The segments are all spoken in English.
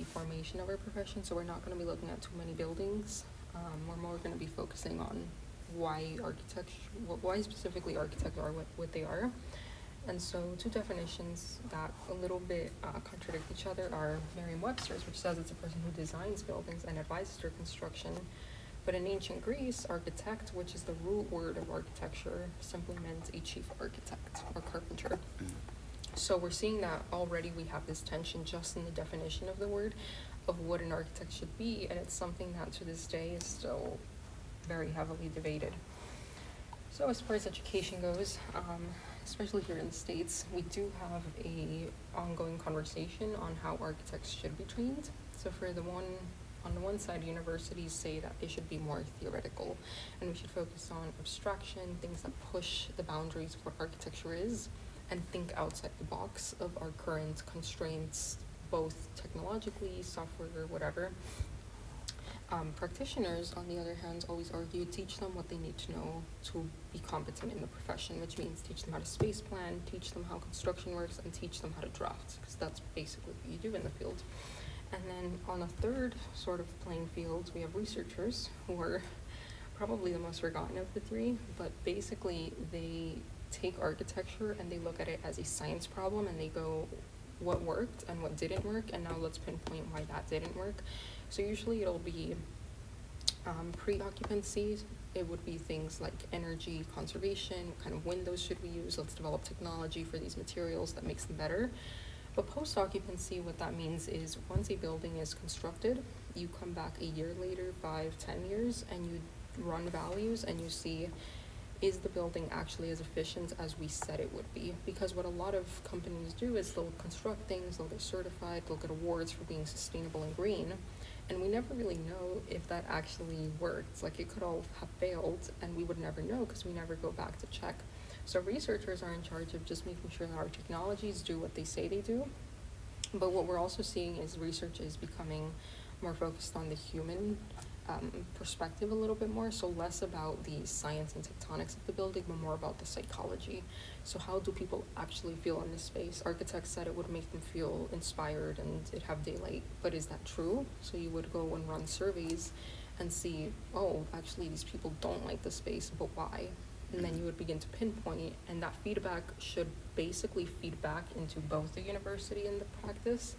formation of our profession, so we're not going to be looking at too many buildings. We're more going to be focusing on why why specifically architects are what they are. And so two definitions that a little bit contradict each other are Merriam-Webster's, which says it's a person who designs buildings and advises their construction. But in ancient Greece, architect, which is the root word of architecture, simply meant a chief architect or carpenter. So we're seeing that already we have this tension just in the definition of the word of what an architect should be, and it's something that to this day is still very heavily debated. So as far as education goes, especially here in the States, we do have a ongoing conversation on how architects should be trained. So on the one side, universities say that it should be more theoretical, and we should focus on abstraction, things that push the boundaries of what architecture is, and think outside the box of our current constraints, both technologically, software, whatever. Practitioners, on the other hand, always argue teach them what they need to know to be competent in the profession, which means teach them how to space plan, teach them how construction works, and teach them how to draft, because that's basically what you do in the field. And then on a third sort of playing field, we have researchers who are probably the most forgotten of the three, but basically they take architecture and they look at it as a science problem and they go, what worked and what didn't work, and now let's pinpoint why that didn't work. So usually it'll be pre-occupancy. It would be things like energy conservation, what kind of windows should we use, let's develop technology for these materials that makes them better. But post-occupancy, what that means is once a building is constructed, you come back a year later, 5, 10 years, and you run values and you see, is the building actually as efficient as we said it would be? Because what a lot of companies do is they'll construct things, they'll get certified, they'll get awards for being sustainable and green, and we never really know if that actually worked. Like, it could all have failed and we would never know because we never go back to check. So researchers are in charge of just making sure that our technologies do what they say they do. But what we're also seeing is research is becoming more focused on the human perspective a little bit more, so less about the science and tectonics of the building, but more about the psychology. So how do people actually feel in this space? Architects said it would make them feel inspired and it'd have daylight, but is that true? So you would go and run surveys and see, oh, actually these people don't like the space, but why? And then you would begin to pinpoint, and that feedback should basically feed back into both the university and the practice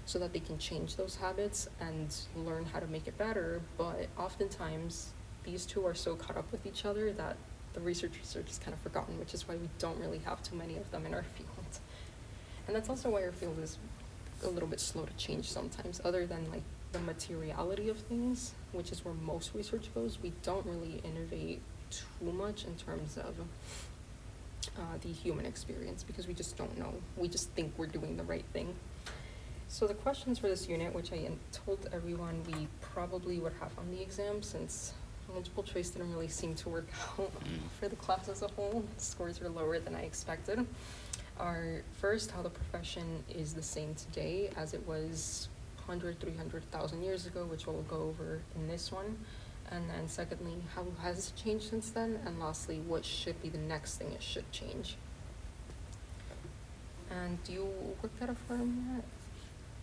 so that they can change those habits and learn how to make it better. But oftentimes, these two are so caught up with each other that the researchers are just kind of forgotten, which is why we don't really have too many of them in our field. And that's also why our field is a little bit slow to change sometimes, other than like the materiality of things, which is where most research goes. We don't really innovate too much in terms of the human experience because we just don't know. We just think we're doing the right thing. So the questions for this unit, which I told everyone we probably would have on the exam since multiple choice didn't really seem to work out for the class as a whole. Scores were lower than I expected. Are first, how the profession is the same today as it was 100, 300,000 years ago, which we'll go over in this one. And then secondly, how has it changed since then? And lastly, what should be the next thing it should change? And do you work at a firm yet?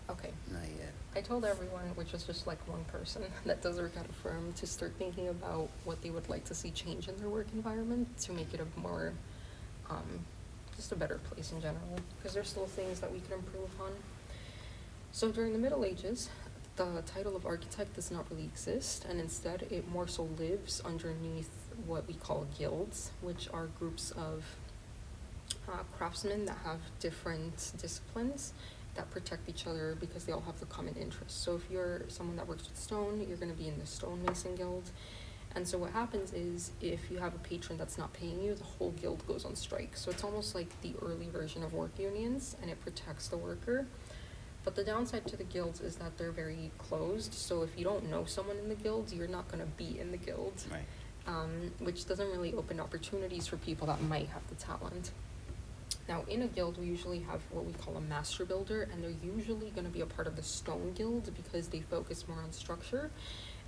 Okay. Not yet. I told everyone, which was just like one person that does work at a firm, to start thinking about what they would like to see change in their work environment to make it a more, just a better place in general, because there's still things that we can improve on. So during the Middle Ages, the title of architect does not really exist, and instead it more so lives underneath what we call guilds, which are groups of craftsmen that have different disciplines that protect each other because they all have the common interest. So if you're someone that works with stone, you're going to be in the stonemason guild. And so what happens is if you have a patron that's not paying you, the whole guild goes on strike. So it's almost like the early version of work unions, and it protects the worker. But the downside to the guilds is that they're very closed. So if you don't know someone in the guild, you're not going to be in the guild, Right. Which doesn't really open opportunities for people that might have the talent. Now, in a guild, we usually have what we call a master builder, and they're usually going to be a part of the stone guild because they focus more on structure.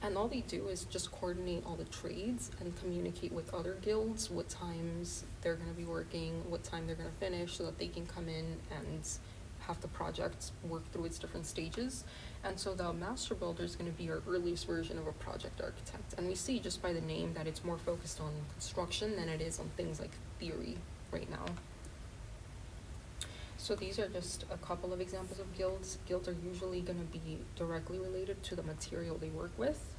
And all they do is just coordinate all the trades and communicate with other guilds what times they're going to be working, what time they're going to finish, so that they can come in and have the project work through its different stages. And so the master builder is going to be our earliest version of a project architect. And we see just by the name that it's more focused on construction than it is on things like theory right now. So these are just a couple of examples of guilds. Guilds are usually going to be directly related to the material they work with,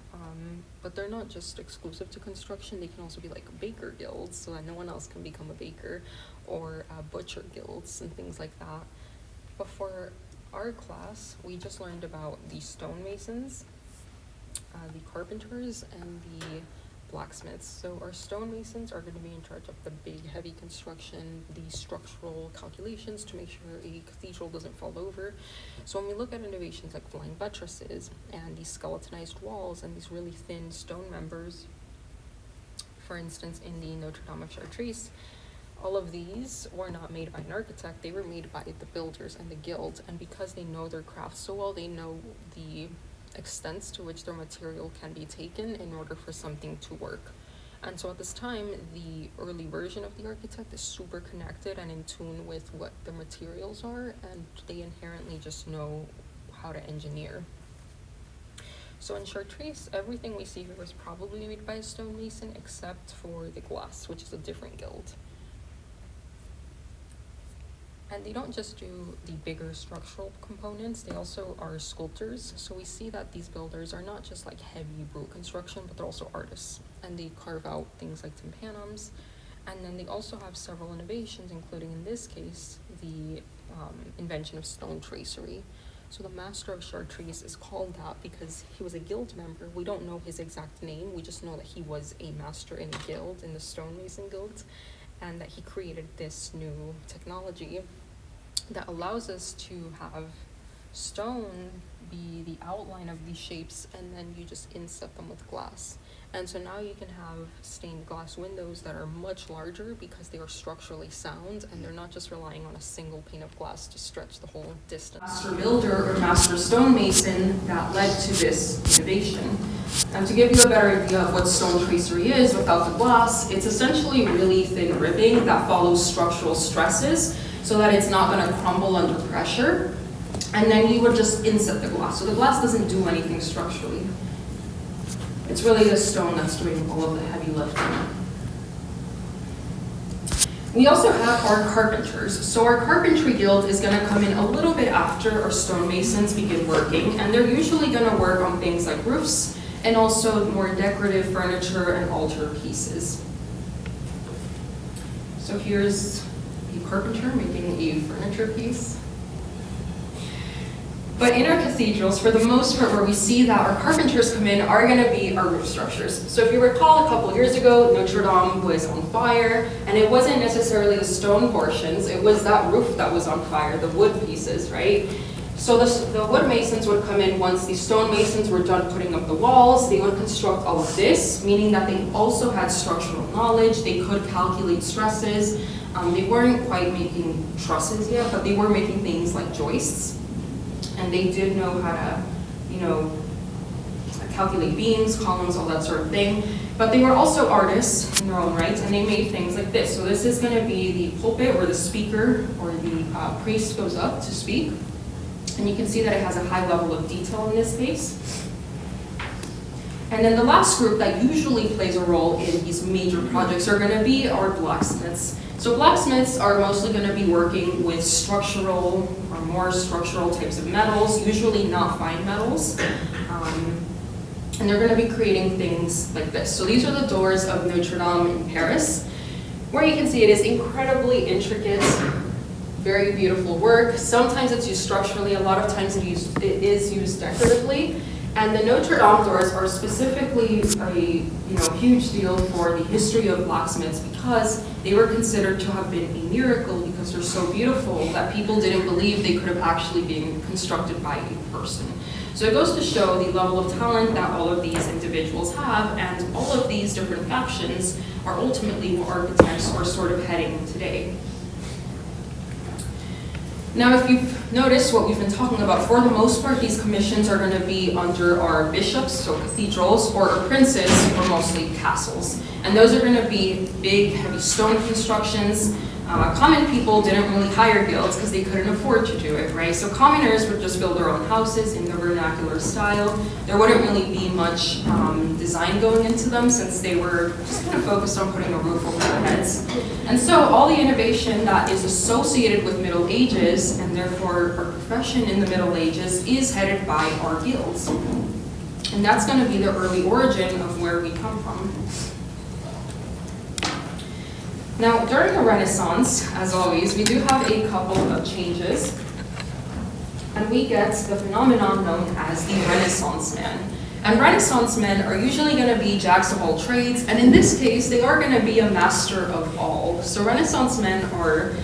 but they're not just exclusive to construction. They can also be like baker guilds, so that no one else can become a baker, or butcher guilds and things like that. But for our class, we just learned about the stonemasons, the carpenters, and the blacksmiths. So our stonemasons are going to be in charge of the big, heavy construction, the structural calculations to make sure a cathedral doesn't fall over. So when we look at innovations like flying buttresses and these skeletonized walls and these really thin stone members, for instance, in the Notre Dame of Chartres, all of these were not made by an architect. They were made by the builders and the guild. And because they know their craft so well, they know the extents to which their material can be taken in order for something to work. And so at this time, the early version of the architect is super connected and in tune with what the materials are, and they inherently just know how to engineer. So in Chartres, everything we see here was probably made by a stonemason except for the glass, which is a different guild. And they don't just do the bigger structural components, they also are sculptors. So we see that these builders are not just like heavy brute construction, but they're also artists. And they carve out things like tympanums. And then they also have several innovations, including in this case, the invention of stone tracery. So the master of Chartres is called that because he was a guild member. We don't know his exact name, we just know that he was a master in a guild, in the stonemason guild, and that he created this new technology that allows us to have stone be the outline of these shapes, and then you just inset them with glass. And so now you can have stained glass windows that are much larger because they are structurally sound, and they're not just relying on a single pane of glass to stretch the whole distance. Master builder or master stonemason that led to this innovation. And to give you a better idea of what stone tracery is without the glass, it's essentially really thin ribbing that follows structural stresses so that it's not going to crumble under pressure. And then you would just inset the glass. So the glass doesn't do anything structurally. It's really the stone that's doing all of the heavy lifting. We also have our carpenters. So our carpentry guild is going to come in a little bit after our stonemasons begin working, and they're usually going to work on things like roofs and also more decorative furniture and altar pieces. So here's a carpenter making a furniture piece. But in our cathedrals, for the most part, where we see that our carpenters come in are going to be our roof structures. So if you recall, a couple years ago, Notre Dame was on fire, and it wasn't necessarily the stone portions, it was that roof that was on fire, the wood pieces, right? So the wood masons would come in once the stone masons were done putting up the walls. They would construct all of this, meaning that they also had structural knowledge. They could calculate stresses. They weren't quite making trusses yet, but they were making things like joists. And they did know how to, calculate beams, columns, all that sort of thing. But they were also artists in their own right, and they made things like this. So this is going to be the pulpit where the speaker or the priest goes up to speak. And you can see that it has a high level of detail in this case. And then the last group that usually plays a role in these major projects are going to be our blacksmiths. So blacksmiths are mostly going to be working with structural or more structural types of metals, usually not fine metals. And they're going to be creating things like this. So these are the doors of Notre Dame in Paris, where you can see it is incredibly intricate, very beautiful work. Sometimes it's used structurally, a lot of times it is used decoratively. And the Notre Dame doors are specifically a huge deal for the history of blacksmiths because they were considered to have been a miracle because they're so beautiful that people didn't believe they could have actually been constructed by a person. So it goes to show the level of talent that all of these individuals have, and all of these different factions are ultimately what architects are sort of heading today. Now, if you've noticed what we've been talking about, for the most part, these commissions are going to be under our bishops, so cathedrals, or our princes, or mostly castles. And those are going to be big, heavy stone constructions. Common people didn't really hire guilds because they couldn't afford to do it, right? So commoners would just build their own houses in the vernacular style. There wouldn't really be much design going into them since they were just kind of focused on putting a roof over their heads. And so all the innovation that is associated with Middle Ages, and therefore our profession in the Middle Ages, is headed by our guilds. And that's going to be the early origin of where we come from. Now, during the Renaissance, as always, we do have a couple of changes, and we get the phenomenon known as the Renaissance man. And Renaissance men are usually going to be jacks of all trades, and in this case, they are going to be a master of all. So Renaissance men are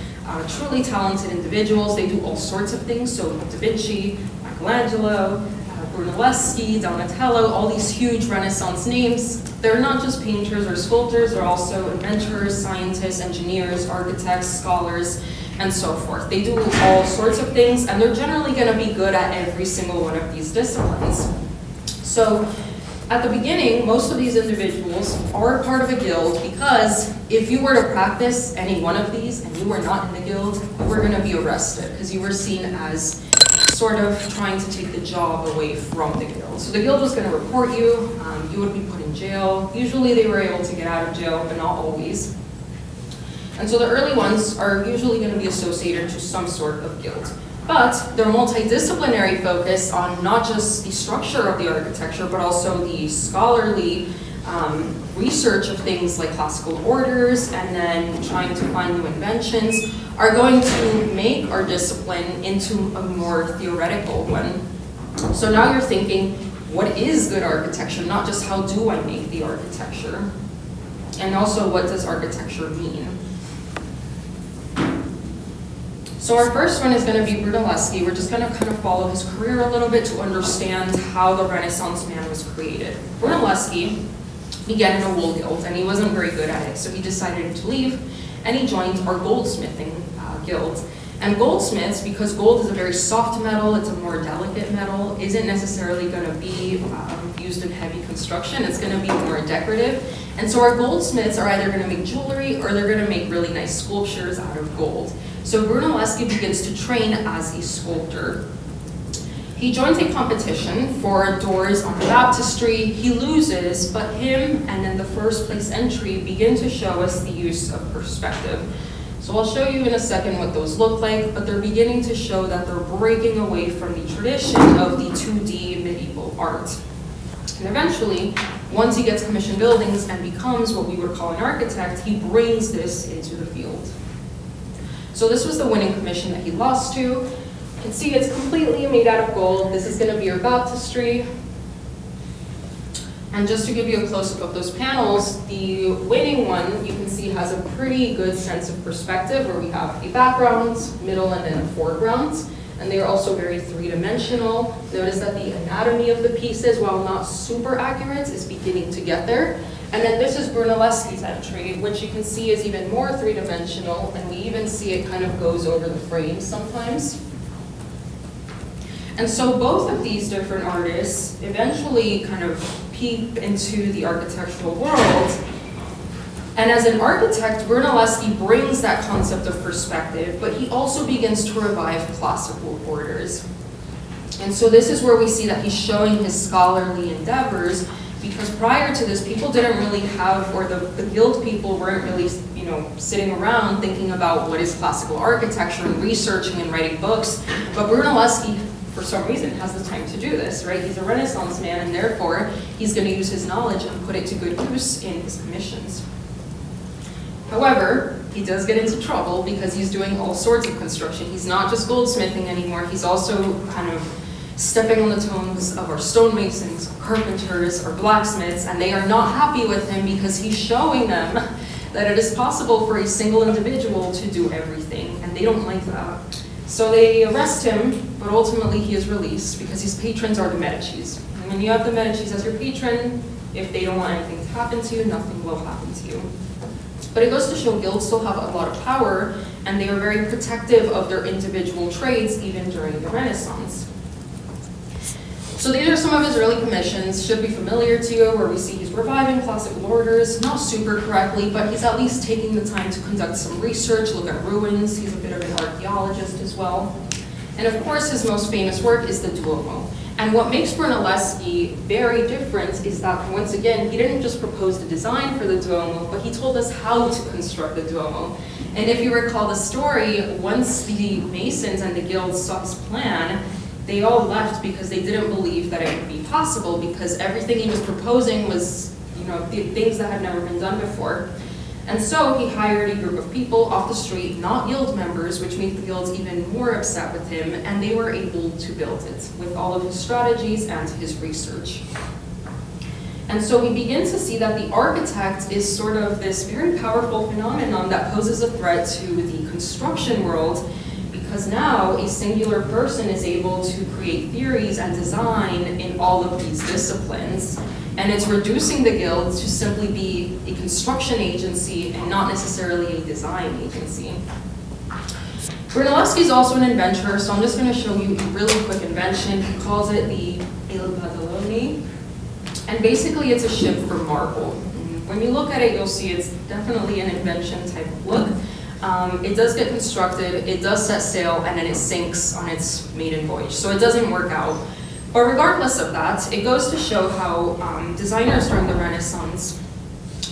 truly talented individuals. They do all sorts of things, so Da Vinci, Michelangelo, Brunelleschi, Donatello, all these huge Renaissance names. They're not just painters or sculptors, they're also inventors, scientists, engineers, architects, scholars, and so forth. They do all sorts of things, and they're generally going to be good at every single one of these disciplines. So at the beginning, most of these individuals are part of a guild because if you were to practice any one of these and you were not in the guild, you were going to be arrested because you were seen as sort of trying to take the job away from the guild. So the guild was going to report you, you would be put in jail. Usually they were able to get out of jail, but not always. And so the early ones are usually going to be associated to some sort of guild. But they're multidisciplinary, focused on not just the structure of the architecture, but also the scholarly research of things like classical orders, and then trying to find new inventions, are going to make our discipline into a more theoretical one. So now you're thinking, what is good architecture? Not just how do I make the architecture? And also, what does architecture mean? So our first one is going to be Brunelleschi. We're just going to kind of follow his career a little bit to understand how the Renaissance man was created. Brunelleschi began in a wool guild, and he wasn't very good at it, so he decided to leave, and he joined our goldsmithing guild. And goldsmiths, because gold is a very soft metal, it's a more delicate metal, isn't necessarily going to be used in heavy construction. It's going to be more decorative. And so our goldsmiths are either going to make jewelry or they're going to make really nice sculptures out of gold. So Brunelleschi begins to train as a sculptor. He joins a competition for doors on the baptistry. He loses, but him and then the first place entry begin to show us the use of perspective. So I'll show you in a second what those look like, but they're beginning to show that they're breaking away from the tradition of the 2D medieval art. And eventually, once he gets commissioned buildings and becomes what we would call an architect, he brings this into the field. So this was the winning commission that he lost to. You can see it's completely made out of gold. This is going to be your baptistry. And just to give you a close-up of those panels, the winning one, you can see, has a pretty good sense of perspective where we have a background, middle, and then a foreground. And they are also very three-dimensional. Notice that the anatomy of the pieces, while not super accurate, is beginning to get there. And then this is Brunelleschi's entry, which you can see is even more three-dimensional, and we even see it kind of goes over the frame sometimes. And so both of these different artists eventually kind of peep into the architectural world. And as an architect, Brunelleschi brings that concept of perspective, but he also begins to revive classical orders. And so this is where we see that he's showing his scholarly endeavors, because prior to this, people didn't really have, or the guild people weren't really, sitting around thinking about what is classical architecture and researching and writing books. But Brunelleschi, for some reason, has the time to do this, right? He's a Renaissance man, and therefore, he's going to use his knowledge and put it to good use in his commissions. However, he does get into trouble because he's doing all sorts of construction. He's not just goldsmithing anymore, he's also kind of stepping on the toes of our stonemasons, carpenters, or blacksmiths, and they are not happy with him because he's showing them that it is possible for a single individual to do everything, and they don't like that. So they arrest him, but ultimately he is released because his patrons are the Medicis. And when you have the Medicis as your patron, if they don't want anything to happen to you, nothing will happen to you. But it goes to show guilds still have a lot of power, and they are very protective of their individual trades even during the Renaissance. So these are some of his early commissions, should be familiar to you, where we see he's reviving classical orders, not super correctly, but he's at least taking the time to conduct some research, look at ruins. He's a bit of an archaeologist as well. And of course, his most famous work is the Duomo. And what makes Brunelleschi very different is that, once again, he didn't just propose the design for the Duomo, but he told us how to construct the Duomo. And if you recall the story, once the Masons and the guilds saw his plan, they all left because they didn't believe that it would be possible, because everything he was proposing was, things that had never been done before. And so he hired a group of people off the street, not guild members, which made the guilds even more upset with him, and they were able to build it with all of his strategies and his research. And so we begin to see that the architect is sort of this very powerful phenomenon that poses a threat to the construction world, because now a singular person is able to create theories and design in all of these disciplines. And it's reducing the guild to simply be a construction agency and not necessarily a design agency. Brunelleschi is also an inventor, so I'm just going to show you a really quick invention. He calls it the Il Badalone. And basically it's a ship for marble. When you look at it, you'll see it's definitely an invention type of look. It does get constructed, it does set sail, and then it sinks on its maiden voyage. So it doesn't work out. But regardless of that, it goes to show how designers during the Renaissance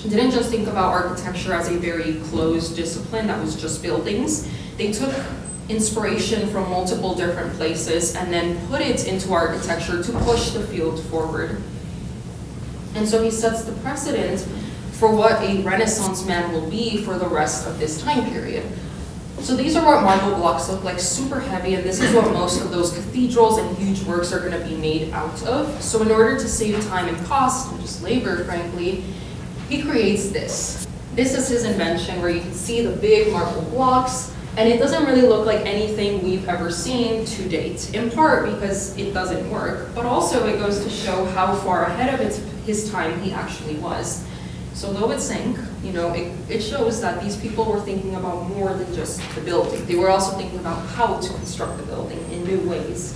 didn't just think about architecture as a very closed discipline that was just buildings. They took inspiration from multiple different places and then put it into architecture to push the field forward. And so he sets the precedent for what a Renaissance man will be for the rest of this time period. So these are what marble blocks look like, super heavy, and this is what most of those cathedrals and huge works are going to be made out of. So in order to save time and cost, and just labor, frankly, he creates this. This is his invention, where you can see the big marble blocks, and it doesn't really look like anything we've ever seen to date, in part because it doesn't work, but also it goes to show how far ahead of his time he actually was. So though it sank, it shows that these people were thinking about more than just the building. They were also thinking about how to construct the building in new ways.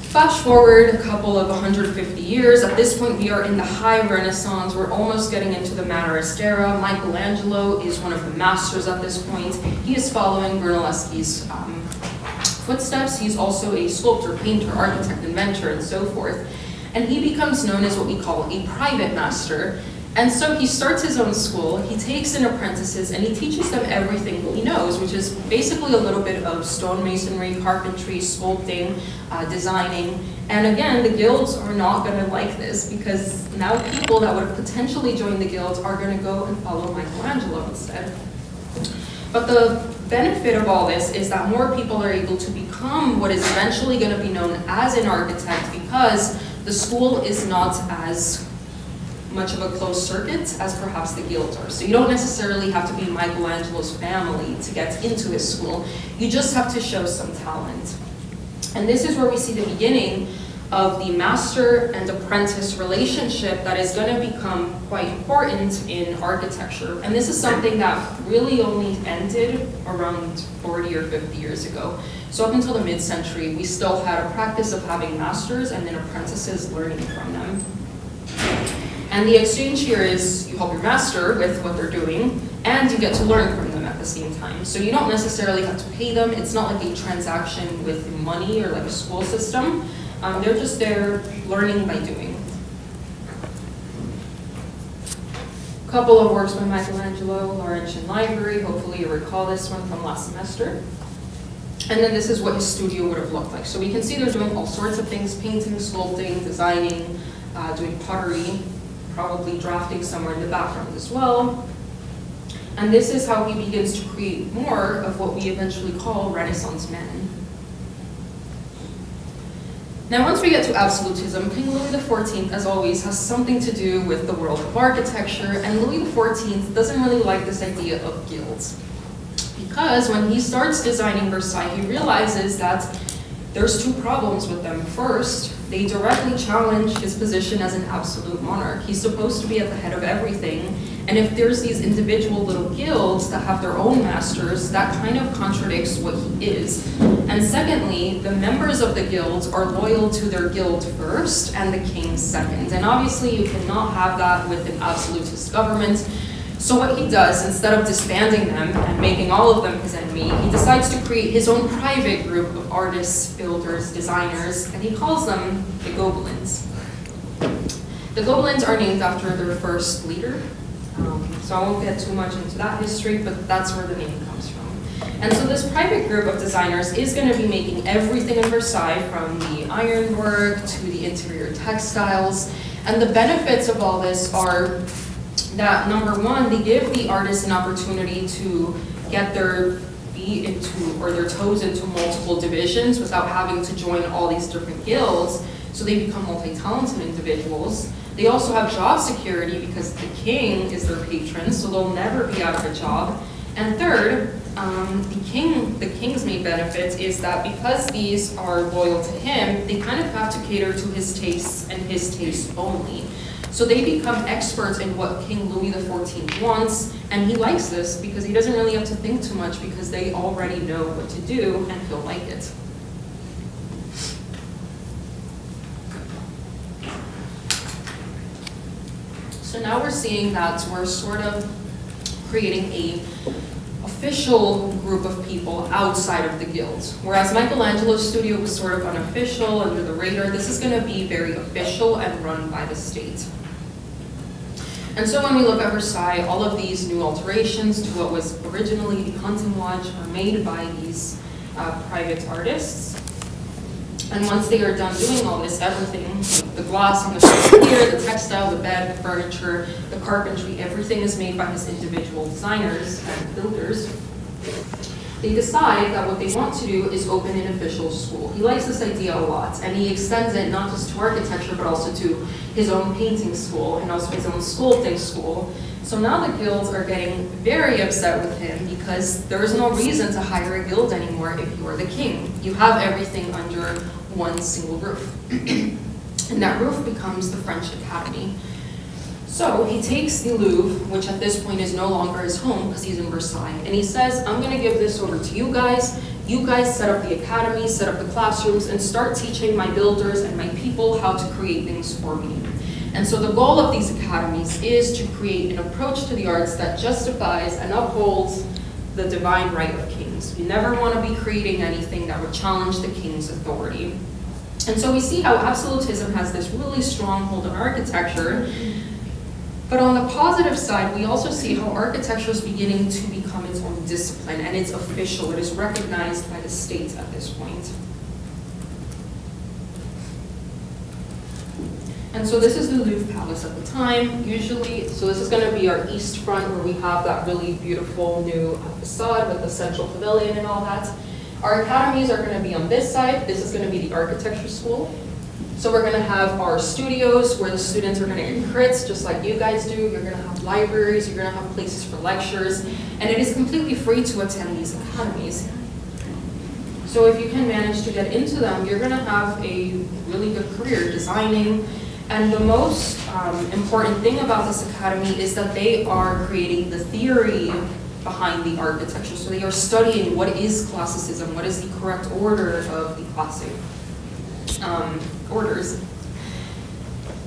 Flash forward a couple of 150 years. At this point, we are in the high Renaissance. We're almost getting into the Mannerist era. Michelangelo is one of the masters at this point. He is following Brunelleschi's footsteps. He's also a sculptor, painter, architect, inventor, and so forth. And he becomes known as what we call a private master. And so he starts his own school, he takes in apprentices, and he teaches them everything he knows, which is basically a little bit of stonemasonry, carpentry, sculpting, designing. And again, the guilds are not going to like this, because now people that would have potentially joined the guilds are going to go and follow Michelangelo instead. But the benefit of all this is that more people are able to become what is eventually going to be known as an architect, because the school is not as much of a closed circuit as perhaps the guilds are. So you don't necessarily have to be Michelangelo's family to get into his school. You just have to show some talent. And this is where we see the beginning of the master and apprentice relationship that is going to become quite important in architecture. And this is something that really only ended around 40 or 50 years ago. So up until the mid-century, we still had a practice of having masters and then apprentices learning from them. And the exchange here is you help your master with what they're doing, and you get to learn from them at the same time. So you don't necessarily have to pay them. It's not like a transaction with money or like a school system. They're just there learning by doing. A couple of works by Michelangelo, Laurentian Library. Hopefully you recall this one from last semester. And then this is what his studio would have looked like. So we can see they're doing all sorts of things: painting, sculpting, designing, doing pottery, probably drafting somewhere in the background as well. And this is how he begins to create more of what we eventually call Renaissance men. Now, once we get to absolutism, King Louis XIV, as always, has something to do with the world of architecture, and Louis XIV doesn't really like this idea of guilds. Because when he starts designing Versailles, he realizes that there's two problems with them. First, they directly challenge his position as an absolute monarch. He's supposed to be at the head of everything, and if there's these individual little guilds that have their own masters, that kind of contradicts what he is. And And secondly, the members of the guilds are loyal to their guild first and the king second. And obviously you cannot have that with an absolutist government. So what he does, instead of disbanding them and making all of them his enemy, he decides to create his own private group of artists, builders, designers, and he calls them the Gobelins. The Gobelins are named after their first leader, so I won't get too much into that history, but that's where the name comes from. And so this private group of designers is going to be making everything in Versailles, from the ironwork to the interior textiles, and the benefits of all this are that, number one, they give the artists an opportunity to get their feet into, or their toes into multiple divisions without having to join all these different guilds, so they become multi-talented individuals. They also have job security because the king is their patron, so they'll never be out of a job. And third, the king's main benefit is that because these are loyal to him, they kind of have to cater to his tastes and his tastes only. So they become experts in what King Louis XIV wants, and he likes this because he doesn't really have to think too much because they already know what to do and he'll like it. So now we're seeing that we're sort of creating a official group of people outside of the guilds. Whereas Michelangelo's studio was sort of unofficial, under the radar, this is going to be very official and run by the state. And so when we look at Versailles, all of these new alterations to what was originally the hunting lodge are made by these private artists. And once they are done doing all this, everything, the glass on the chandelier, the textile, the bed, the furniture, the carpentry, everything is made by his individual designers and builders. They decide that what they want to do is open an official school. He likes this idea a lot, and he extends it not just to architecture, but also to his own painting school and also his own sculpting school. So now the guilds are getting very upset with him because there is no reason to hire a guild anymore if you are the king. You have everything under one single roof. And that roof becomes the French Academy. So he takes the Louvre, which at this point is no longer his home because he's in Versailles, and he says, I'm going to give this over to you guys. You guys set up the academy, set up the classrooms, and start teaching my builders and my people how to create things for me. And so the goal of these academies is to create an approach to the arts that justifies and upholds the divine right of kings. You never want to be creating anything that would challenge the king's authority. And so we see how absolutism has this really strong hold on architecture. But on the positive side, we also see how architecture is beginning to become its own discipline, and it's official. It is recognized by the state at this point. And so this is the Louvre Palace at the time, usually. So this is going to be our east front, where we have that really beautiful new facade with the central pavilion and all that. Our academies are going to be on this side. This is going to be the architecture school. So we're going to have our studios where the students are going to get crits, just like you guys do. You're going to have libraries, you're going to have places for lectures, and it is completely free to attend these academies. So if you can manage to get into them, you're going to have a really good career designing. And the most important thing about this academy is that they are creating the theory behind the architecture. So they are studying what is classicism, what is the correct order of the classic orders.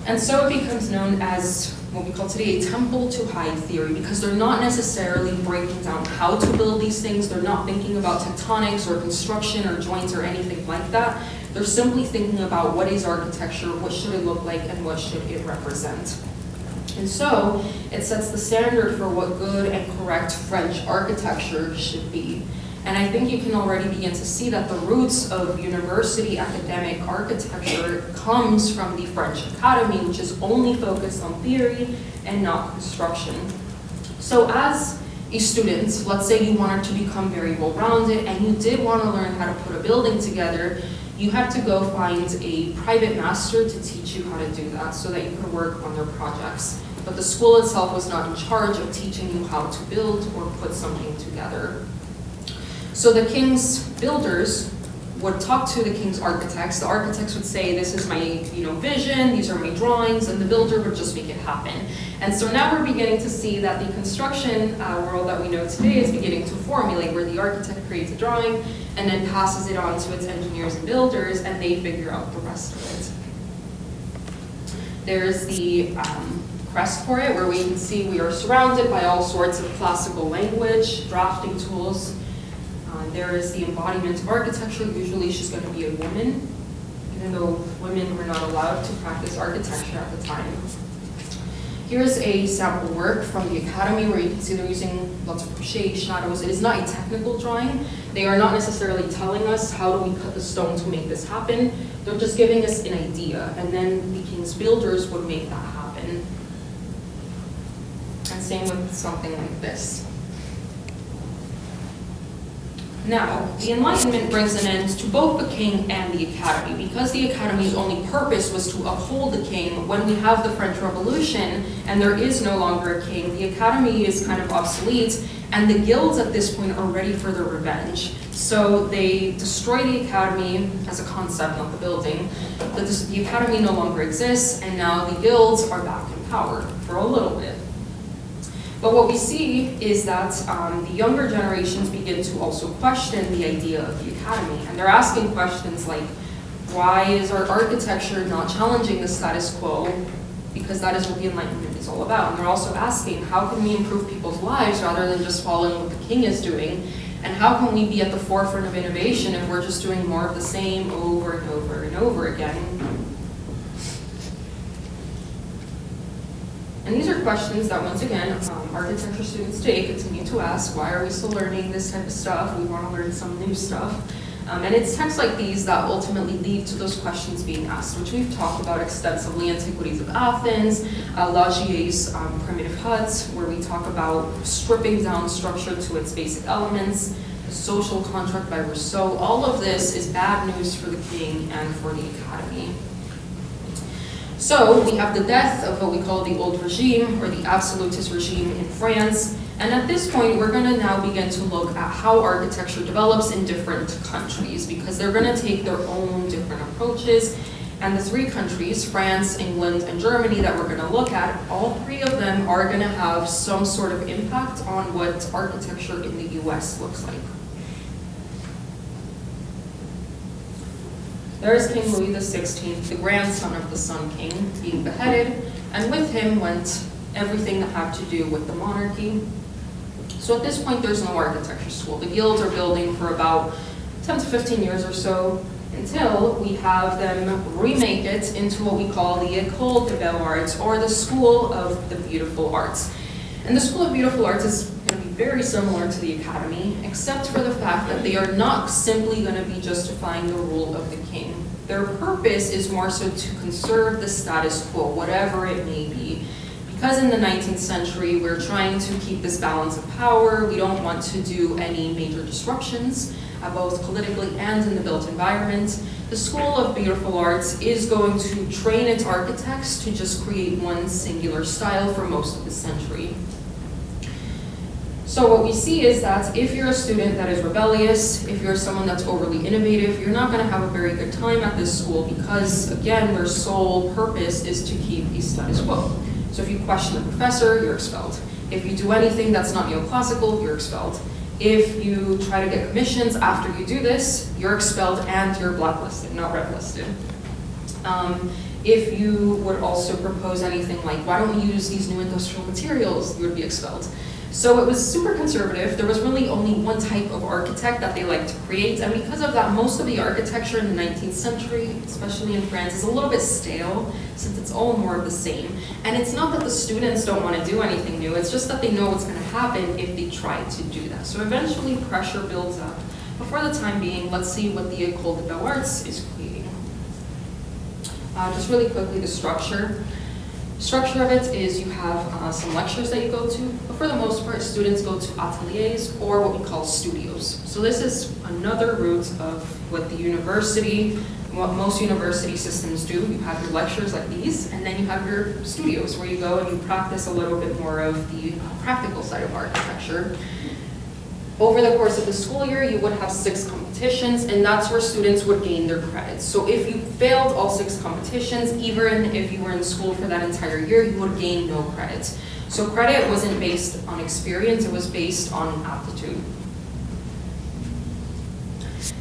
And so it becomes known as what we call today a temple to height theory, because they're not necessarily breaking down how to build these things. They're not thinking about tectonics or construction or joints or anything like that. They're simply thinking about what is architecture, what should it look like, and what should it represent. And so it sets the standard for what good and correct French architecture should be. And I think you can already begin to see that the roots of university academic architecture comes from the French Academy, which is only focused on theory and not construction. So as a student, let's say you wanted to become very well-rounded and you did want to learn how to put a building together, you have to go find a private master to teach you how to do that so that you can work on their projects. But the school itself was not in charge of teaching you how to build or put something together. So the king's builders would talk to the king's architects. The architects would say, this is my vision, these are my drawings, and the builder would just make it happen. And so now we're beginning to see that the construction world that we know today is beginning to formulate, where the architect creates a drawing, and then passes it on to its engineers and builders, and they figure out the rest of it. There's the crest for it, where we can see we are surrounded by all sorts of classical language, drafting tools. There is the embodiment of architecture. Usually she's going to be a woman, even though women were not allowed to practice architecture at the time. Here's a sample work from the Academy where you can see they're using lots of crochet, shadows. It is not a technical drawing. They are not necessarily telling us how do we cut the stone to make this happen. They're just giving us an idea, and then the king's builders would make that happen. And same with something like this. Now, the Enlightenment brings an end to both the king and the Academy. Because the Academy's only purpose was to uphold the king, when we have the French Revolution and there is no longer a king, the Academy is kind of obsolete, and the guilds at this point are ready for their revenge. So they destroy the Academy as a concept, not the building. The Academy no longer exists, and now the guilds are back in power for a little bit. But what we see is that the younger generations begin to also question the idea of the Academy. And they're asking questions like, why is our architecture not challenging the status quo? Because that is what the Enlightenment is all about. And they're also asking, how can we improve people's lives rather than just following what the king is doing? And how can we be at the forefront of innovation if we're just doing more of the same over and over and over again? And these are questions that, once again, architecture students today continue to ask. Why are we still learning this type of stuff? We want to learn some new stuff. And it's texts like these that ultimately lead to those questions being asked, which we've talked about extensively. Antiquities of Athens, Laugier's Primitive Huts, where we talk about stripping down structure to its basic elements, the Social Contract by Rousseau. All of this is bad news for the king and for the Academy. So we have the death of what we call the old regime, or the absolutist regime in France. And at this point, we're going to now begin to look at how architecture develops in different countries, because they're going to take their own different approaches. And the three countries, France, England, and Germany, that we're going to look at, all three of them are going to have some sort of impact on what architecture in the US looks like. There is King Louis XVI, the grandson of the Sun King, being beheaded, and with him went everything that had to do with the monarchy. So at this point, there's no architecture school. The guilds are building for about 10 to 15 years or so, until we have them remake it into what we call the École des Beaux-Arts, or the School of the Beautiful Arts. And the School of Beautiful Arts is going to be very similar to the Academy, except for the fact that they are not simply going to be justifying the rule of the king. Their purpose is more so to conserve the status quo, whatever it may be. Because in the 19th century, we're trying to keep this balance of power. We don't want to do any major disruptions, both politically and in the built environment. The School of Beautiful Arts is going to train its architects to just create one singular style for most of the century. So what we see is that if you're a student that is rebellious, if you're someone that's overly innovative, you're not going to have a very good time at this school, because, again, their sole purpose is to keep the status quo. So if you question the professor, you're expelled. If you do anything that's not neoclassical, you're expelled. If you try to get commissions after you do this, you're expelled and you're blacklisted, not red listed. If you would also propose anything like, why don't we use these new industrial materials, you would be expelled. So it was super conservative. There was really only one type of architect that they liked to create, and because of that, most of the architecture in the 19th century, especially in France, is a little bit stale, since it's all more of the same. And it's not that the students don't want to do anything new, it's just that they know what's going to happen if they try to do that. So eventually pressure builds up. But for the time being, let's see what the École des Beaux-Arts is creating. Just really quickly, the structure. Structure of it is you have some lectures that you go to, but for the most part, students go to ateliers, or what we call studios. So this is another route of what the university, what most university systems do. You have your lectures like these, and then you have your studios where you go and you practice a little bit more of the practical side of architecture. Over the course of the school year, you would have 6 competitions, and that's where students would gain their credits. So if you failed all 6 competitions, even if you were in school for that entire year, you would gain no credits. So credit wasn't based on experience, it was based on aptitude.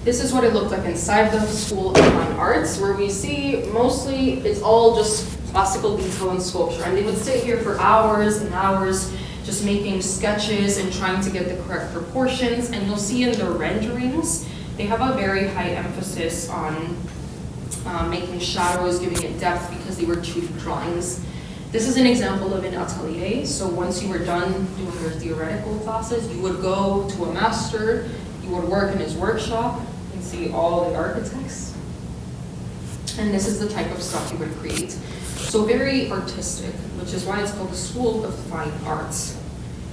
This is what it looked like inside the School of Fine Arts, where we see mostly it's all just classical detail and sculpture. And they would sit here for hours and hours just making sketches and trying to get the correct proportions. And you'll see in their renderings, they have a very high emphasis on making shadows, giving it depth, because they were cheap drawings. This is an example of an atelier. So once you were done doing your theoretical classes, you would go to a master, you would work in his workshop. You can see all the architects. And this is the type of stuff you would create. So very artistic, which is why it's called the School of Fine Arts.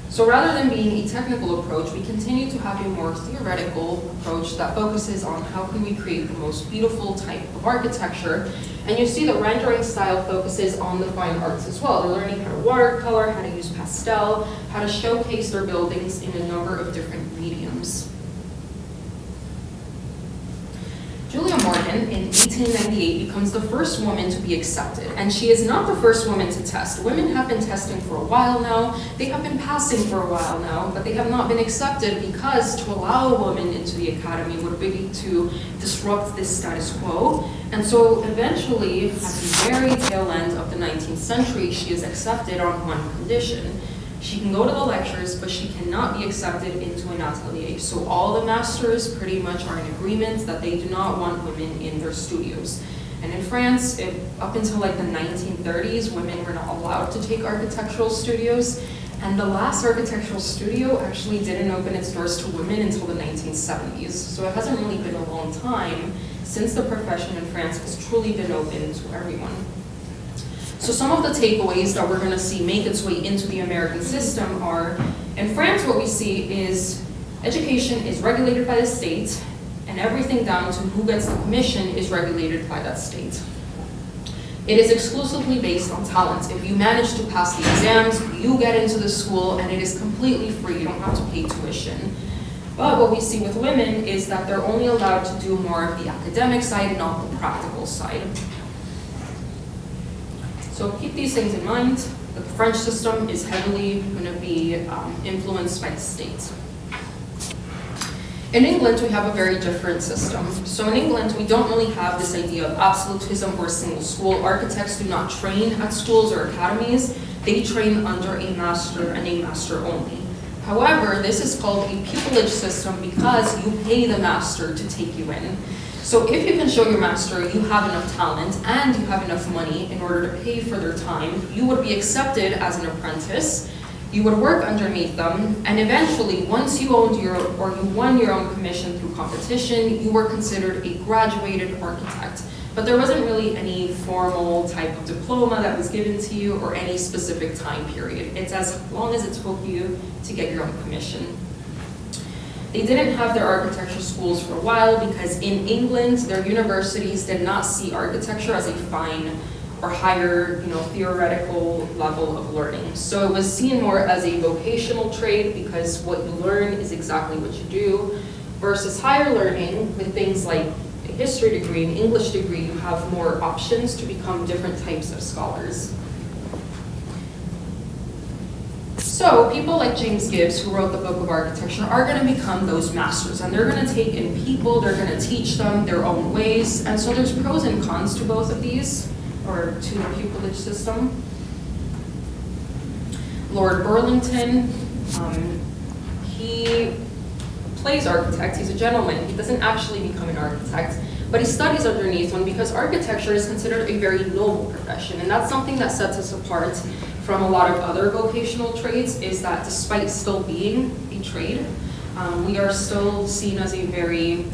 So rather than being a technical approach, we continue to have a more theoretical approach that focuses on how can we create the most beautiful type of architecture. And you see the rendering style focuses on the fine arts as well. They're learning how to watercolor, how to use pastel, how to showcase their buildings in a number of different mediums. Julia Morgan, in 1898, becomes the first woman to be accepted. And she is not the first woman to test. Women have been testing for a while now. They have been passing for a while now, but they have not been accepted because to allow a woman into the academy would be to disrupt this status quo. And so eventually, at the very tail end of the 19th century, she is accepted on one condition. She can go to the lectures, but she cannot be accepted into an atelier. So all the masters pretty much are in agreement that they do not want women in their studios. And in France, up until like the 1930s, women were not allowed to take architectural studios. And the last architectural studio actually didn't open its doors to women until the 1970s. So it hasn't really been a long time since the profession in France has truly been open to everyone. So some of the takeaways that we're going to see make its way into the American system are, in France what we see is education is regulated by the state, and everything down to who gets the commission is regulated by that state. It is exclusively based on talent. If you manage to pass the exams, you get into the school, and it is completely free. You don't have to pay tuition. But what we see with women is that they're only allowed to do more of the academic side, not the practical side. So keep these things in mind. The French system is heavily going to be influenced by the state. In England, we have a very different system. So in England, we don't really have this idea of absolutism or single school. Architects do not train at schools or academies. They train under a master and a master only. However, this is called a pupillage system because you pay the master to take you in. So if you can show your master you have enough talent and you have enough money in order to pay for their time, you would be accepted as an apprentice, you would work underneath them, and eventually once you owned you won your own commission through competition, you were considered a graduated architect. But there wasn't really any formal type of diploma that was given to you or any specific time period. It's as long as it took you to get your own commission. They didn't have their architecture schools for a while because in England, their universities did not see architecture as a fine or higher, theoretical level of learning. So it was seen more as a vocational trade because what you learn is exactly what you do, versus higher learning with things like a history degree, an English degree, you have more options to become different types of scholars. So people like James Gibbs, who wrote the Book of Architecture, are going to become those masters, and they're going to take in people, they're going to teach them their own ways, and so there's pros and cons to both of these, or to the pupillage system. Lord Burlington, he plays architect, he's a gentleman, he doesn't actually become an architect, but he studies underneath one because architecture is considered a very noble profession, and that's something that sets us apart from a lot of other vocational trades, is that despite still being a trade, we are still seen as a very,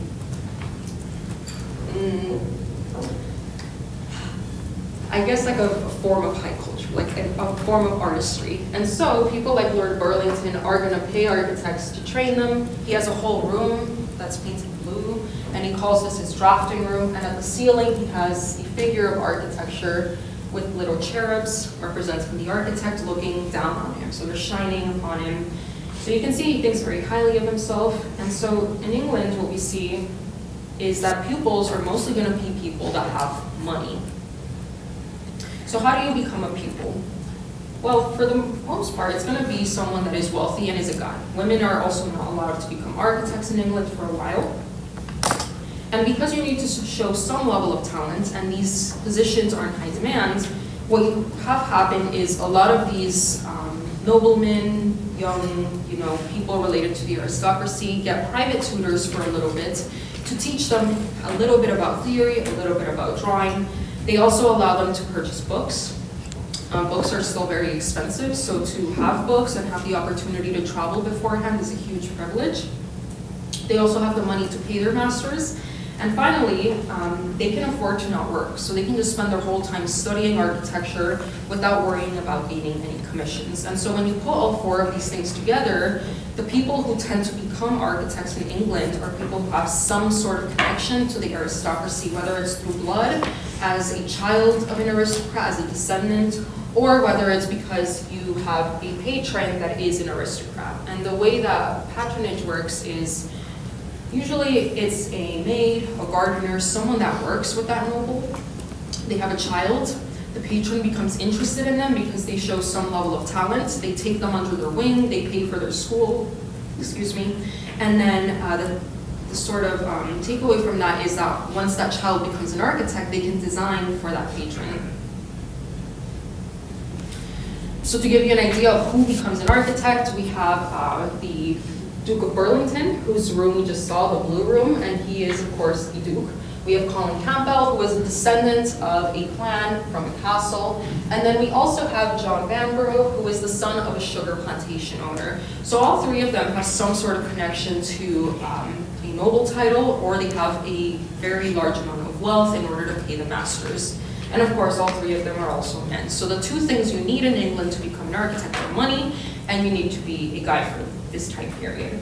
I guess like a form of high culture, like a form of artistry. And so people like Lord Burlington are gonna pay architects to train them. He has a whole room that's painted blue, and he calls this his drafting room, and at the ceiling he has a figure of architecture with little cherubs representing the architect looking down on him. So they're shining upon him. So you can see he thinks very highly of himself. And so in England, what we see is that pupils are mostly going to be people that have money. So how do you become a pupil? Well, for the most part, it's going to be someone that is wealthy and is a guy. Women are also not allowed to become architects in England for a while. And because you need to show some level of talent, and these positions are in high demand, what you have happen is a lot of these noblemen, young, people related to the aristocracy get private tutors for a little bit to teach them a little bit about theory, a little bit about drawing. They also allow them to purchase books. Books are still very expensive, so to have books and have the opportunity to travel beforehand is a huge privilege. They also have the money to pay their masters. And finally, they can afford to not work, so they can just spend their whole time studying architecture without worrying about gaining any commissions. And so when you put all four of these things together, the people who tend to become architects in England are people who have some sort of connection to the aristocracy, whether it's through blood, as a child of an aristocrat, as a descendant, or whether it's because you have a patron that is an aristocrat. And the way that patronage works is usually it's a maid, a gardener, someone that works with that noble. They have a child. The patron becomes interested in them because they show some level of talent. They take them under their wing. They pay for their school, and then the sort of takeaway from that is that once that child becomes an architect, they can design for that patron. So to give you an idea of who becomes an architect, we have the Duke of Burlington, whose room we just saw, the blue room, and he is, of course, the Duke. We have Colin Campbell, who was a descendant of a clan from a castle. And then we also have John Vanbrugh, who is the son of a sugar plantation owner. So all three of them have some sort of connection to a noble title, or they have a very large amount of wealth in order to pay the masters. And of course, all three of them are also men. So the two things you need in England to become an architect are money, and you need to be a guy for this time period.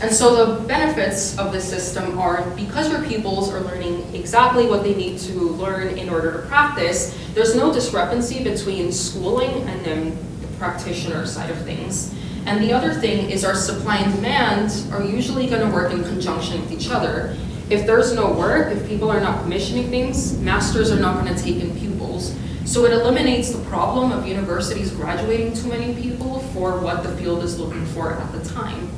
And so the benefits of this system are, because your pupils are learning exactly what they need to learn in order to practice, there's no discrepancy between schooling and then the practitioner side of things. And the other thing is our supply and demand are usually going to work in conjunction with each other. If there's no work, if people are not commissioning things, masters are not going to take in pupils. So it eliminates the problem of universities graduating too many people for what the field is looking for at the time.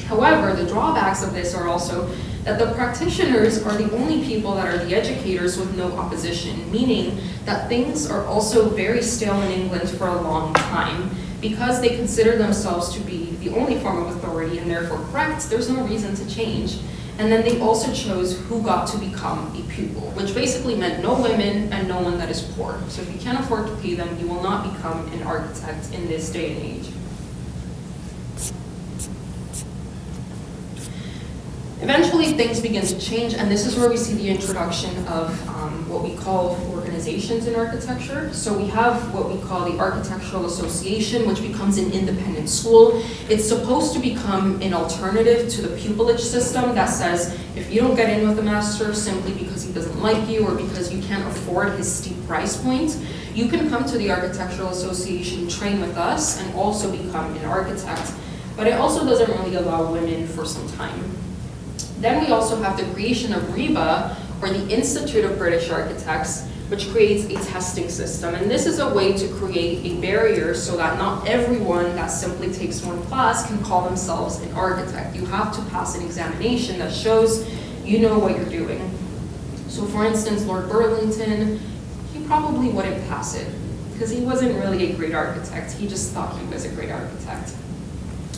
However, the drawbacks of this are also that the practitioners are the only people that are the educators with no opposition, meaning that things are also very stale in England for a long time. Because they consider themselves to be the only form of authority and therefore correct, there's no reason to change. And then they also chose who got to become a pupil, which basically meant no women and no one that is poor. So if you can't afford to pay them, you will not become an architect in this day and age. Eventually, things begin to change, and this is where we see the introduction of what we call organizations in architecture. So we have what we call the Architectural Association, which becomes an independent school. It's supposed to become an alternative to the pupillage system that says, if you don't get in with the master simply because he doesn't like you or because you can't afford his steep price point, you can come to the Architectural Association, train with us, and also become an architect. But it also doesn't really allow women for some time. Then we also have the creation of RIBA, or the Institute of British Architects, which creates a testing system. And this is a way to create a barrier so that not everyone that simply takes one class can call themselves an architect. You have to pass an examination that shows you know what you're doing. So for instance, Lord Burlington, he probably wouldn't pass it because he wasn't really a great architect. He just thought he was a great architect.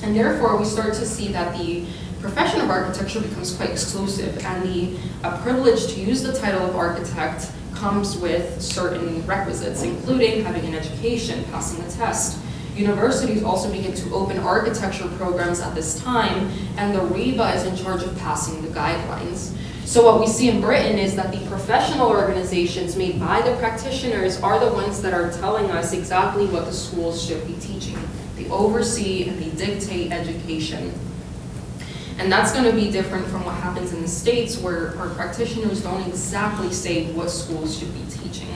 And therefore, we start to see that the profession of architecture becomes quite exclusive, and the privilege to use the title of architect comes with certain requisites, including having an education, passing a test. Universities also begin to open architecture programs at this time, and the RIBA is in charge of passing the guidelines. So what we see in Britain is that the professional organizations made by the practitioners are the ones that are telling us exactly what the schools should be teaching. They oversee and they dictate education. And that's going to be different from what happens in the States, where our practitioners don't exactly say what schools should be teaching.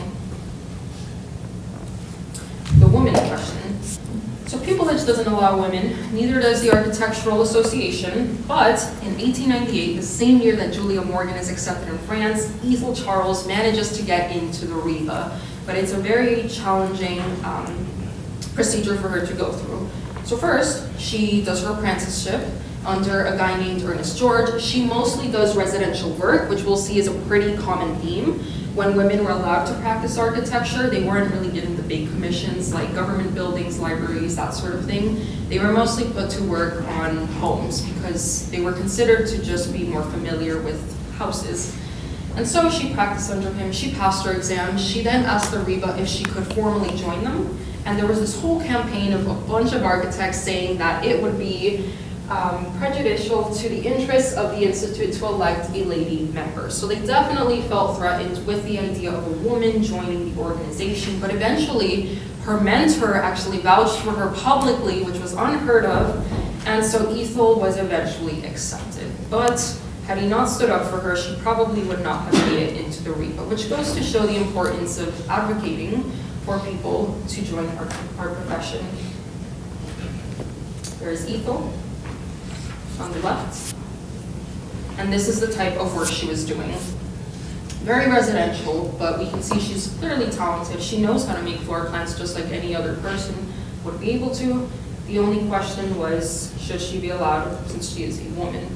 The woman question. So pupillage doesn't allow women, neither does the Architectural Association, but in 1898, the same year that Julia Morgan is accepted in France, Ethel Charles manages to get into the RIBA, but it's a very challenging procedure for her to go through. So first, she does her apprenticeship, under a guy named Ernest George. She mostly does residential work, which we'll see is a pretty common theme. When women were allowed to practice architecture, they weren't really given the big commissions like government buildings, libraries, that sort of thing. They were mostly put to work on homes because they were considered to just be more familiar with houses. And so she practiced under him, she passed her exam, she then asked the RIBA if she could formally join them. And there was this whole campaign of a bunch of architects saying that it would be prejudicial to the interests of the Institute to elect a lady member. So they definitely felt threatened with the idea of a woman joining the organization, but eventually her mentor actually vouched for her publicly, which was unheard of, and so Ethel was eventually accepted. But had he not stood up for her, she probably would not have made it into the RIBA, which goes to show the importance of advocating for people to join our profession. There's Ethel on the left. And this is the type of work she was doing. Very residential, but we can see she's clearly talented. She knows how to make floor plans just like any other person would be able to. The only question was, should she be allowed since she is a woman?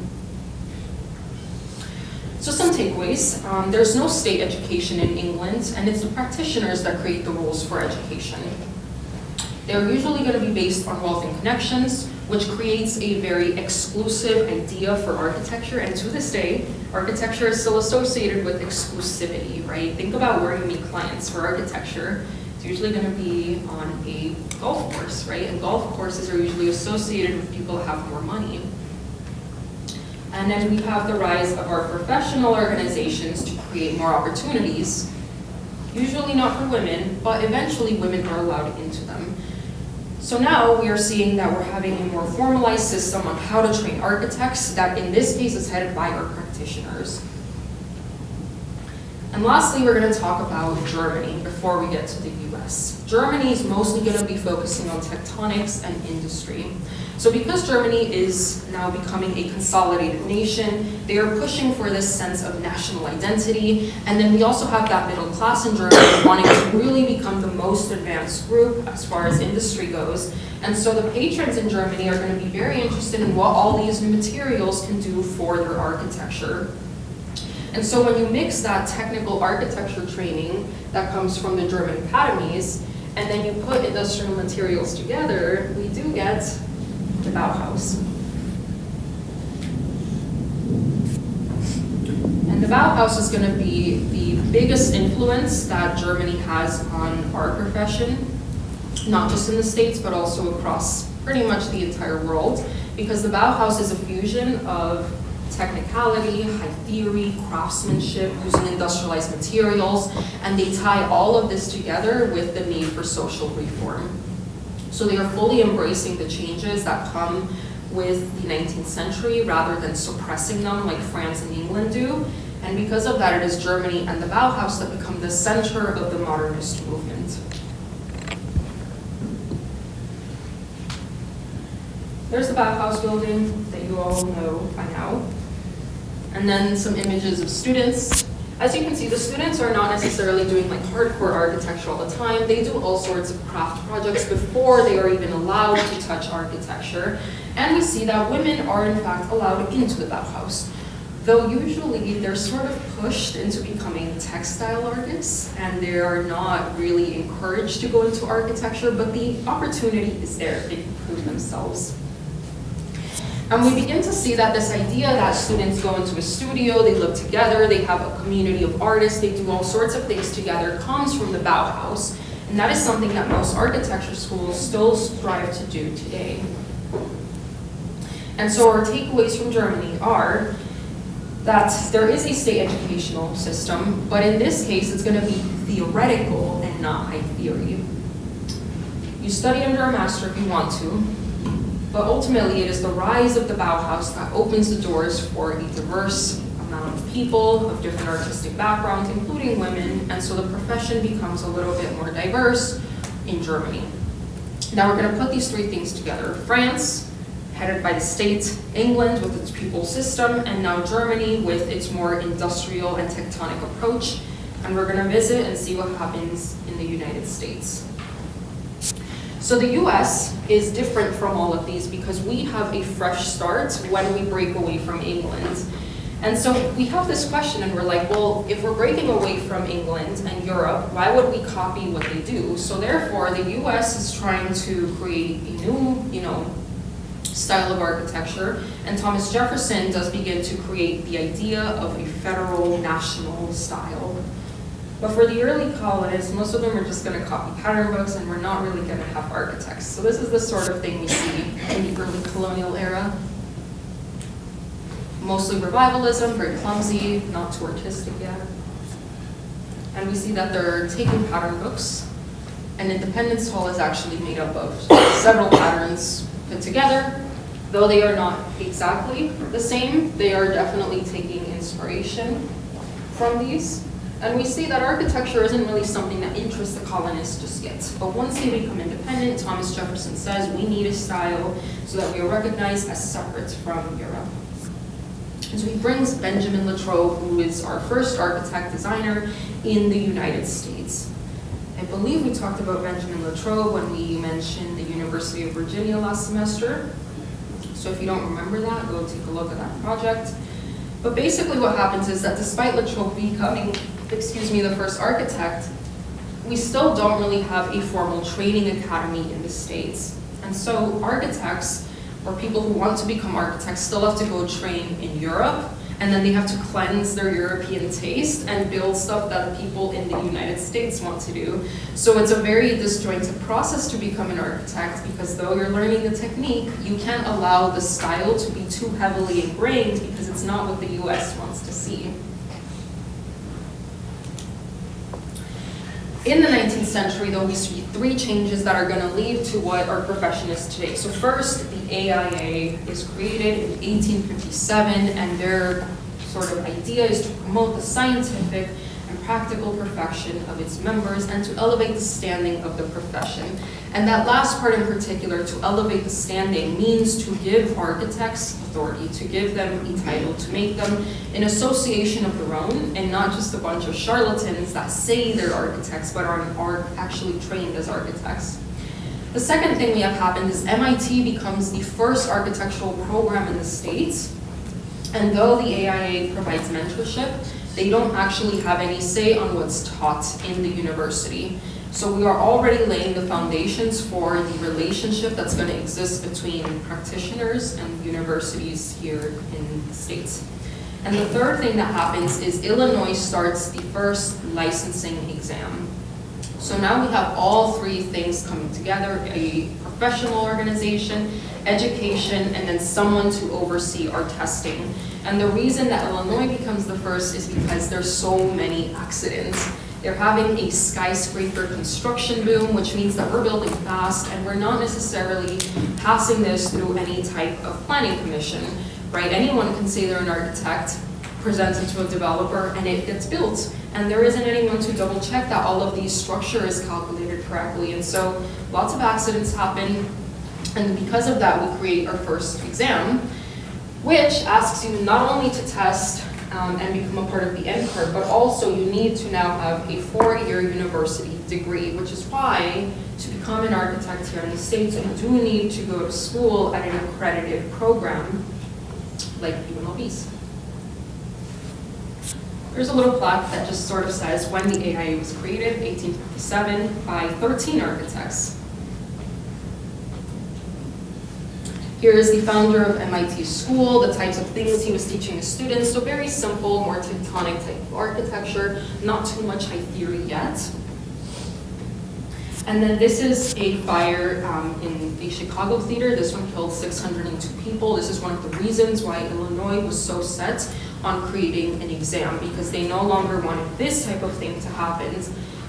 So some takeaways. There's no state education in England, and it's the practitioners that create the rules for education. They're usually going to be based on wealth and connections, which creates a very exclusive idea for architecture. And to this day, architecture is still associated with exclusivity, right? Think about where you meet clients for architecture. It's usually going to be on a golf course, right? And golf courses are usually associated with people who have more money. And then we have the rise of our professional organizations to create more opportunities, usually not for women, but eventually women are allowed into them. So now we are seeing that we're having a more formalized system on how to train architects that in this case is headed by our practitioners. And lastly, we're going to talk about Germany before we get to the US. Germany is mostly going to be focusing on tectonics and industry. So because Germany is now becoming a consolidated nation, they are pushing for this sense of national identity. And then we also have that middle class in Germany wanting to really become the most advanced group as far as industry goes. And so the patrons in Germany are going to be very interested in what all these new materials can do for their architecture. And so when you mix that technical architecture training that comes from the German academies, and then you put industrial materials together, we do get the Bauhaus. And the Bauhaus is going to be the biggest influence that Germany has on our profession, not just in the States, but also across pretty much the entire world, because the Bauhaus is a fusion of technicality, high theory, craftsmanship, using industrialized materials, and they tie all of this together with the need for social reform. So they are fully embracing the changes that come with the 19th century rather than suppressing them like France and England do. And because of that, it is Germany and the Bauhaus that become the center of the modernist movement. There's the Bauhaus building that you all know by now. And then some images of students. As you can see, the students are not necessarily doing like hardcore architecture all the time. They do all sorts of craft projects before they are even allowed to touch architecture. And we see that women are in fact allowed into the Bauhaus. Though usually they're sort of pushed into becoming textile artists and they are not really encouraged to go into architecture, but the opportunity is there if they can prove themselves. And we begin to see that this idea that students go into a studio, they live together, they have a community of artists, they do all sorts of things together, comes from the Bauhaus. And that is something that most architecture schools still strive to do today. And so our takeaways from Germany are that there is a state educational system, but in this case, it's going to be theoretical and not high theory. You study under a master if you want to, but ultimately it is the rise of the Bauhaus that opens the doors for a diverse amount of people of different artistic backgrounds, including women, and so the profession becomes a little bit more diverse in Germany. Now we're going to put these three things together. France, headed by the state, England with its pupil system, and now Germany with its more industrial and tectonic approach. And we're going to visit and see what happens in the United States. So the US is different from all of these because we have a fresh start when we break away from England. And so we have this question and we're like, well, if we're breaking away from England and Europe, why would we copy what they do? So therefore, the US is trying to create a new, style of architecture, and Thomas Jefferson does begin to create the idea of a federal national style. But for the early colonists, most of them are just going to copy pattern books, and we're not really going to have architects. So this is the sort of thing we see in the early colonial era. Mostly revivalism, very clumsy, not too artistic yet. And we see that they're taking pattern books, and Independence Hall is actually made up of several patterns put together. Though they are not exactly the same, they are definitely taking inspiration from these. And we see that architecture isn't really something that interests the colonists just yet. But once they become independent, Thomas Jefferson says we need a style so that we are recognized as separate from Europe. And so he brings Benjamin Latrobe, who is our first architect designer in the United States. I believe we talked about Benjamin Latrobe when we mentioned the University of Virginia last semester. So if you don't remember that, go take a look at that project. But basically what happens is that despite Latrobe becoming, the first architect, we still don't really have a formal training academy in the States. And so architects, or people who want to become architects, still have to go train in Europe, and then they have to cleanse their European taste and build stuff that people in the United States want to do. So it's a very disjointed process to become an architect, because though you're learning the technique, you can't allow the style to be too heavily ingrained because it's not what the US wants to see. In the 19th century, though, we see three changes that are going to lead to what our profession is today. So first, the AIA is created in 1857, and their sort of idea is to promote the scientific and practical perfection of its members and to elevate the standing of the profession. And that last part in particular, to elevate the standing, means to give architects authority, to give them a title, to make them an association of their own, and not just a bunch of charlatans that say they're architects but are actually trained as architects. The second thing we have happened is MIT becomes the first architectural program in the States, and though the AIA provides mentorship, they don't actually have any say on what's taught in the university. So we are already laying the foundations for the relationship that's going to exist between practitioners and universities here in the States. And the third thing that happens is Illinois starts the first licensing exam. So now we have all three things coming together: a professional organization, education, and then someone to oversee our testing. And the reason that Illinois becomes the first is because there's so many accidents. They're having a skyscraper construction boom, which means that we're building fast and we're not necessarily passing this through any type of planning commission, right? Anyone can say they're an architect, present it to a developer, and it gets built. And there isn't anyone to double check that all of these structure is calculated correctly. And so lots of accidents happen. And because of that, we create our first exam, which asks you not only to test and become a part of the NCART, but also you need to now have a 4-year university degree, which is why to become an architect here in the States, you do need to go to school at an accredited program like UNLV's. There's a little plaque that just sort of says when the AIA was created, 1857, by 13 architects. Here is the founder of MIT School, the types of things he was teaching the students. So very simple, more Teutonic type of architecture, not too much high theory yet. And then this is a fire in the Chicago theater. This one killed 602 people. This is one of the reasons why Illinois was so set on creating an exam, because they no longer wanted this type of thing to happen.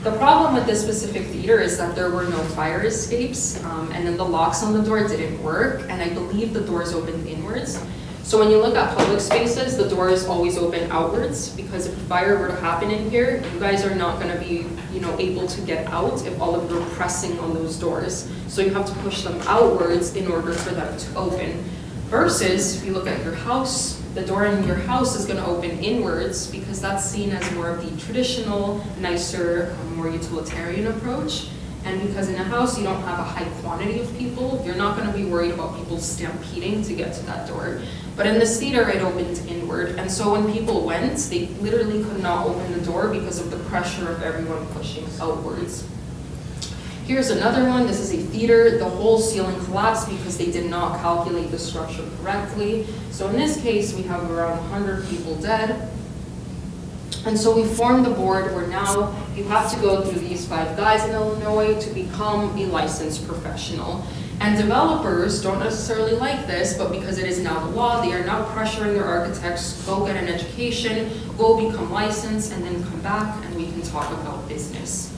The problem with this specific theater is that there were no fire escapes, and then the locks on the door didn't work, and I believe the doors opened inwards. So when you look at public spaces, the doors always open outwards, because if a fire were to happen in here, you guys are not going to be, able to get out if all of you are pressing on those doors. So you have to push them outwards in order for them to open. Versus, if you look at your house, the door in your house is going to open inwards, because that's seen as more of the traditional, nicer, more utilitarian approach. And because in a house you don't have a high quantity of people, you're not going to be worried about people stampeding to get to that door. But in this theater, it opened inward. And so when people went, they literally could not open the door because of the pressure of everyone pushing outwards. Here's another one. This is a theater. The whole ceiling collapsed because they did not calculate the structure correctly. So in this case, we have around 100 people dead. And so we formed the board where now you have to go through these 5 guys in Illinois to become a licensed professional. And developers don't necessarily like this, but because it is now the law, they are now pressuring their architects, go get an education, go become licensed, and then come back and we can talk about business.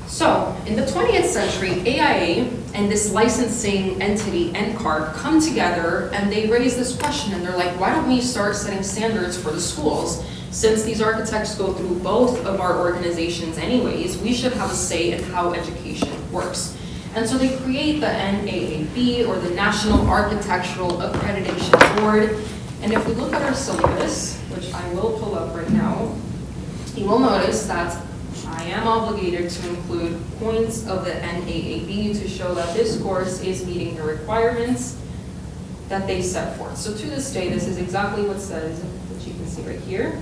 So, in the 20th century, AIA and this licensing entity, NCARB, come together and they raise this question and they're like, why don't we start setting standards for the schools? Since these architects go through both of our organizations anyways, we should have a say in how education works. And so they create the NAAB, or the National Architectural Accreditation Board. And if we look at our syllabus, which I will pull up right now, you will notice that I am obligated to include points of the NAAB to show that this course is meeting the requirements that they set forth. So to this day, this is exactly what says, which you can see right here.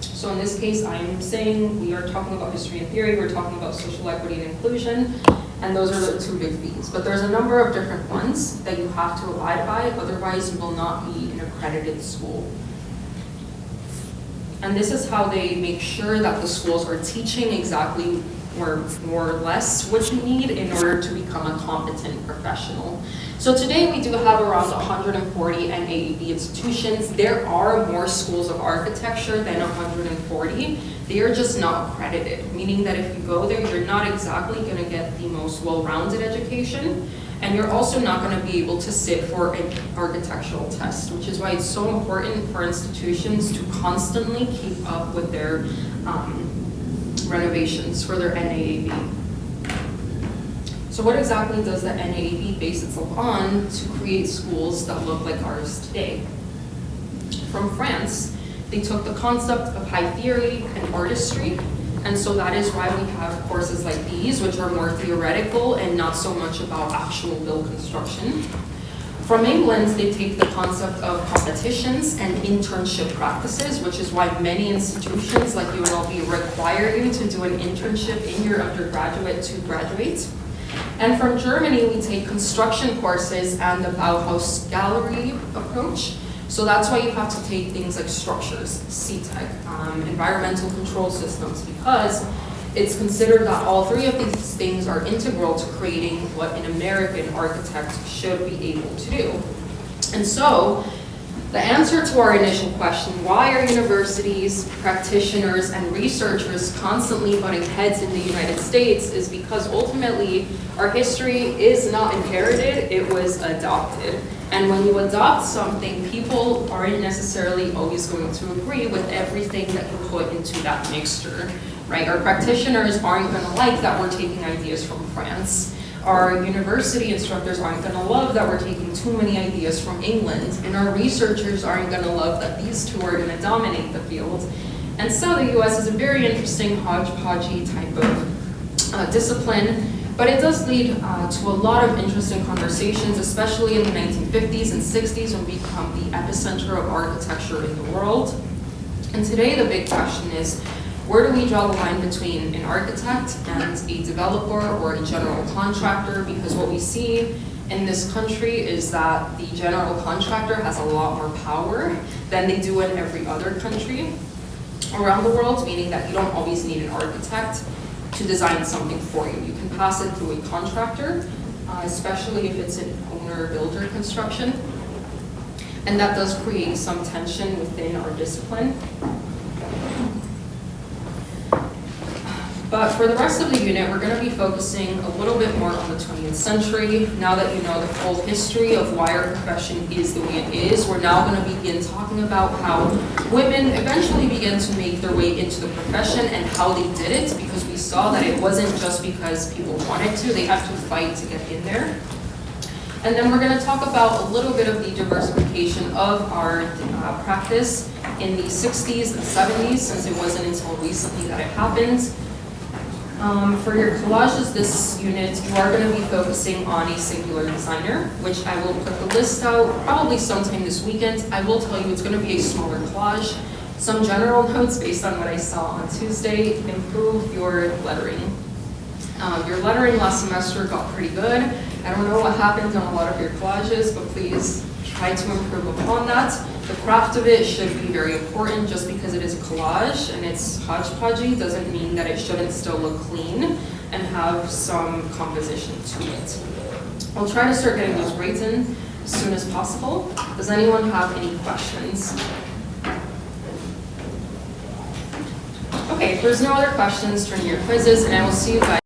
So in this case, I'm saying we are talking about history and theory, we're talking about social equity and inclusion, and those are the 2 big themes. But there's a number of different ones that you have to abide by, otherwise you will not be an accredited school. And this is how they make sure that the schools are teaching exactly or more or less what you need in order to become a competent professional. So today we do have around 140 NAAB institutions. There are more schools of architecture than 140. They are just not accredited, meaning that if you go there, you're not exactly going to get the most well-rounded education, and you're also not going to be able to sit for an architectural test, which is why it's so important for institutions to constantly keep up with their renovations for their NAAB. So what exactly does the NAAB base itself on to create schools that look like ours today? From France, they took the concept of high theory and artistry, and so that is why we have courses like these, which are more theoretical and not so much about actual build construction. From England, they take the concept of competitions and internship practices, which is why many institutions like UNLV require you to do an internship in your undergraduate to graduate. And from Germany, we take construction courses and the Bauhaus gallery approach. So that's why you have to take things like structures, CTEC, environmental control systems, because it's considered that all 3 of these things are integral to creating what an American architect should be able to do. And so the answer to our initial question, why are universities, practitioners, and researchers constantly butting heads in the United States, is because ultimately our history is not inherited, it was adopted. And when you adopt something, people aren't necessarily always going to agree with everything that you put into that mixture, right? Our practitioners aren't going to like that we're taking ideas from France. Our university instructors aren't going to love that we're taking too many ideas from England. And our researchers aren't going to love that these 2 are going to dominate the field. And so the US is a very interesting hodgepodgey type of discipline. But it does lead to a lot of interesting conversations, especially in the 1950s and 60s, when we become the epicenter of architecture in the world. And today the big question is, where do we draw the line between an architect and a developer or a general contractor? Because what we see in this country is that the general contractor has a lot more power than they do in every other country around the world, meaning that you don't always need an architect to design something for you. You can pass it through a contractor, especially if it's an owner-builder construction. And that does create some tension within our discipline. But for the rest of the unit, we're going to be focusing a little bit more on the 20th century. Now that you know the full history of why our profession is the way it is, we're now going to begin talking about how women eventually began to make their way into the profession and how they did it, because we saw that it wasn't just because people wanted to, they had to fight to get in there. And then we're going to talk about a little bit of the diversification of our practice in the 60s and 70s, since it wasn't until recently that it happened. For your collages, this unit, you are going to be focusing on a singular designer, which I will put the list out probably sometime this weekend. I will tell you it's going to be a smaller collage. Some general notes based on what I saw on Tuesday: improve your lettering. Your lettering last semester got pretty good. I don't know what happened on a lot of your collages, but please try to improve upon that. The craft of it should be very important. Just because it is a collage and it's hodgepodgey doesn't mean that it shouldn't still look clean and have some composition to it. I'll try to start getting those grades in as soon as possible. Does anyone have any questions? Okay, if there's no other questions, turn to your quizzes, and I will see you guys